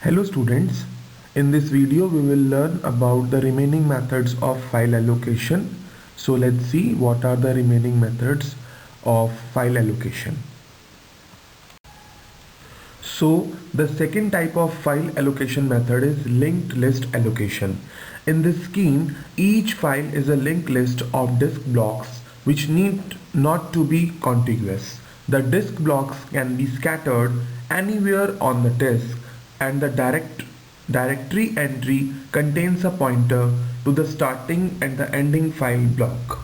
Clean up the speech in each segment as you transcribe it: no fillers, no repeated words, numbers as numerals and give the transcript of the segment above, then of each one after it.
Hello students, in this video we will learn about the remaining methods of file allocation. So let's see what are the remaining methods of file allocation. So the second type of file allocation method is linked list allocation. In this scheme, each file is a linked list of disk blocks which need not to be contiguous. The disk blocks can be scattered anywhere on the disk, and the directory entry contains a pointer to the starting and the ending file block.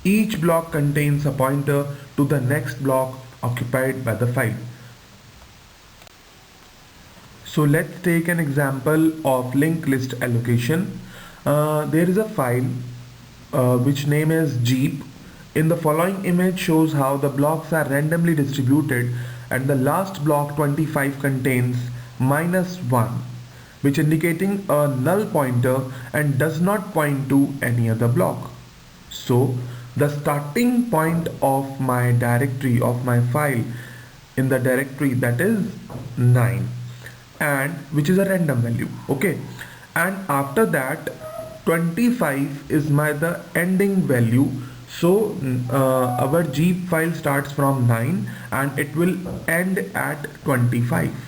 Each block contains a pointer to the next block occupied by the file. So let's take an example of linked list allocation. There is a file which name is Jeep. In the following image shows how the blocks are randomly distributed, and the last block 25 contains -1, which indicating a null pointer and does not point to any other block. So the starting point of my directory of my file in the directory, that is 9, and which is a random value, okay, and after that 25 is the ending value. So our Jeep file starts from 9 and it will end at 25.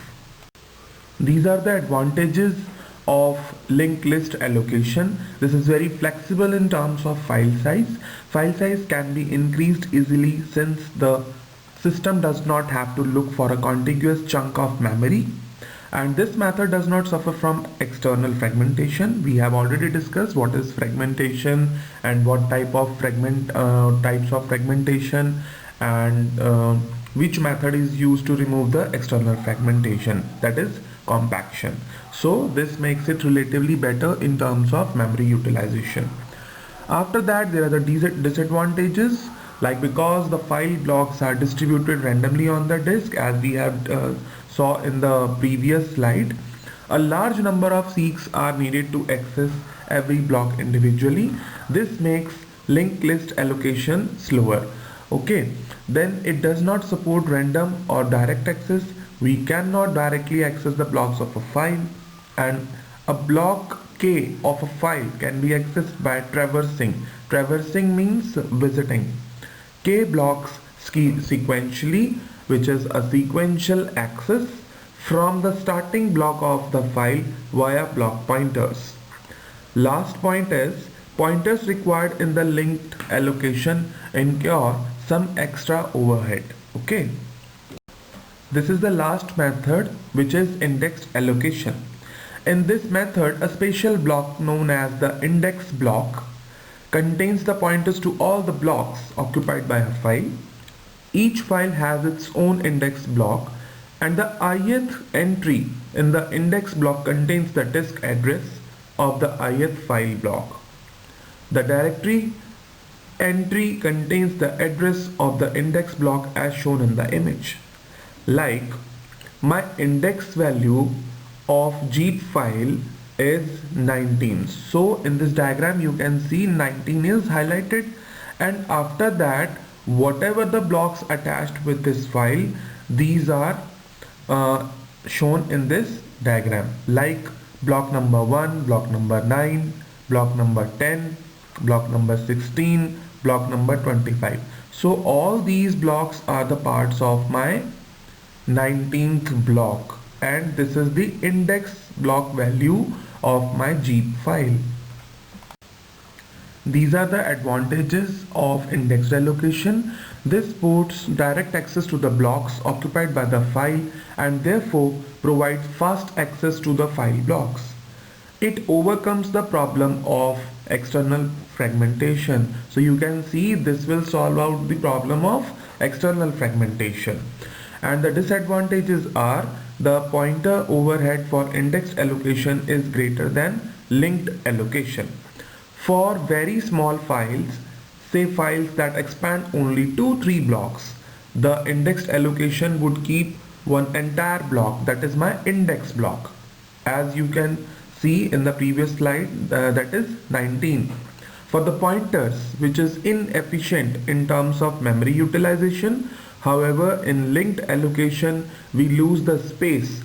These are the advantages of linked list allocation. This is very flexible in terms of file size. File size can be increased easily since the system does not have to look for a contiguous chunk of memory. And this method does not suffer from external fragmentation. We have already discussed what is fragmentation and what types of fragmentation, and which method is used to remove the external fragmentation, that is compaction. So this makes it relatively better in terms of memory utilization. After that, there are the disadvantages, like because the file blocks are distributed randomly on the disk, as we have saw in the previous slide, a large number of seeks are needed to access every block individually. This makes linked list allocation slower. Okay, then it does not support random or direct access. We cannot directly access the blocks of a file, and a block K of a file can be accessed by traversing. Traversing means visiting K blocks sequentially, which is a sequential access from the starting block of the file via block pointers. Last point is pointers required in the linked allocation incur some extra overhead. Okay. This is the last method, which is indexed allocation. In this method, a special block known as the index block contains the pointers to all the blocks occupied by a file. Each file has its own index block, and the ith entry in the index block contains the disk address of the ith file block. The directory entry contains the address of the index block as shown in the image. Like, my index value of Jeep file is 19. So in this diagram you can see 19 is highlighted, and after that whatever the blocks attached with this file, these are shown in this diagram, like block number 1, block number 9, block number 10, block number 16, block number 25. So all these blocks are the parts of my 19th block, and this is the index block value of my Jeep file. These are the advantages of indexed allocation. This supports direct access to the blocks occupied by the file and therefore provides fast access to the file blocks. It overcomes the problem of external fragmentation. So you can see this will solve out the problem of external fragmentation. And the disadvantages are the pointer overhead for indexed allocation is greater than linked allocation. For very small files, say files that expand only 2-3 blocks, the indexed allocation would keep one entire block, that is my index block, as you can see in the previous slide, that is 19. For the pointers, which is inefficient in terms of memory utilization, however, in linked allocation we lose the space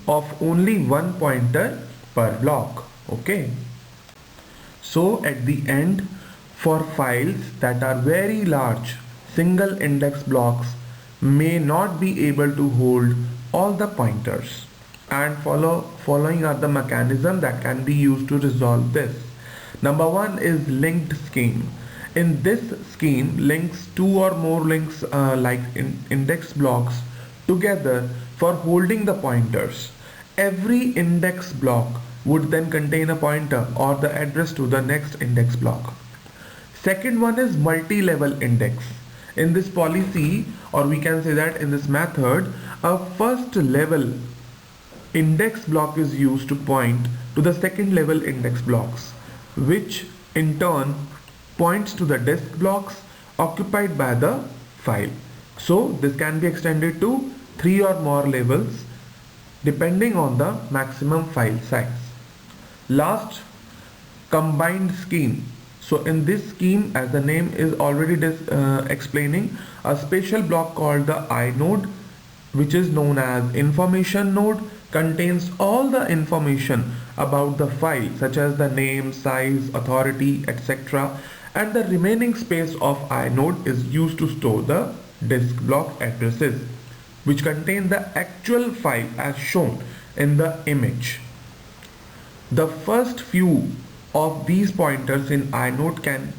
of only one pointer per block. Okay. So at the end, for files that are very large, single index blocks may not be able to hold all the pointers, and following are the mechanism that can be used to resolve this. Number one is linked scheme. In this scheme, links two or more links index blocks together for holding the pointers. Every index block would then contain a pointer or the address to the next index block. Second one is multi-level index. In this policy, or we can say that in this method, a first level index block is used to point to the second level index blocks, which in turn points to the disk blocks occupied by the file. So this can be extended to 3 or more levels depending on the maximum file size. Last, combined scheme. So in this scheme, as the name is already explaining, a special block called the inode, which is known as information node, contains all the information about the file such as the name, size, authority, etc. And the remaining space of inode is used to store the disk block addresses, which contain the actual file as shown in the image. The first few of these pointers in inode can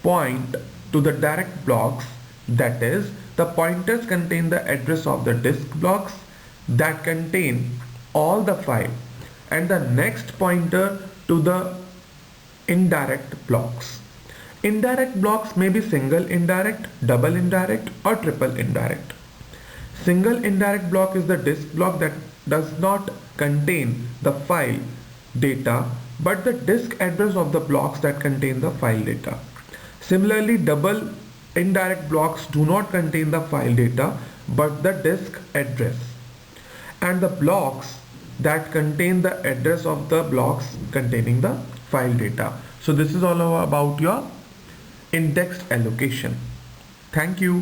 point to the direct blocks, that is, the pointers contain the address of the disk blocks that contain all the file, and the next pointer to the indirect blocks. Indirect blocks may be single indirect, double indirect, or triple indirect. Single indirect block is the disk block that does not contain the file data but the disk address of the blocks that contain the file data. Similarly, double indirect blocks do not contain the file data but the disk address, and the blocks that contain the address of the blocks containing the file data. So this is all about your indexed allocation. Thank you.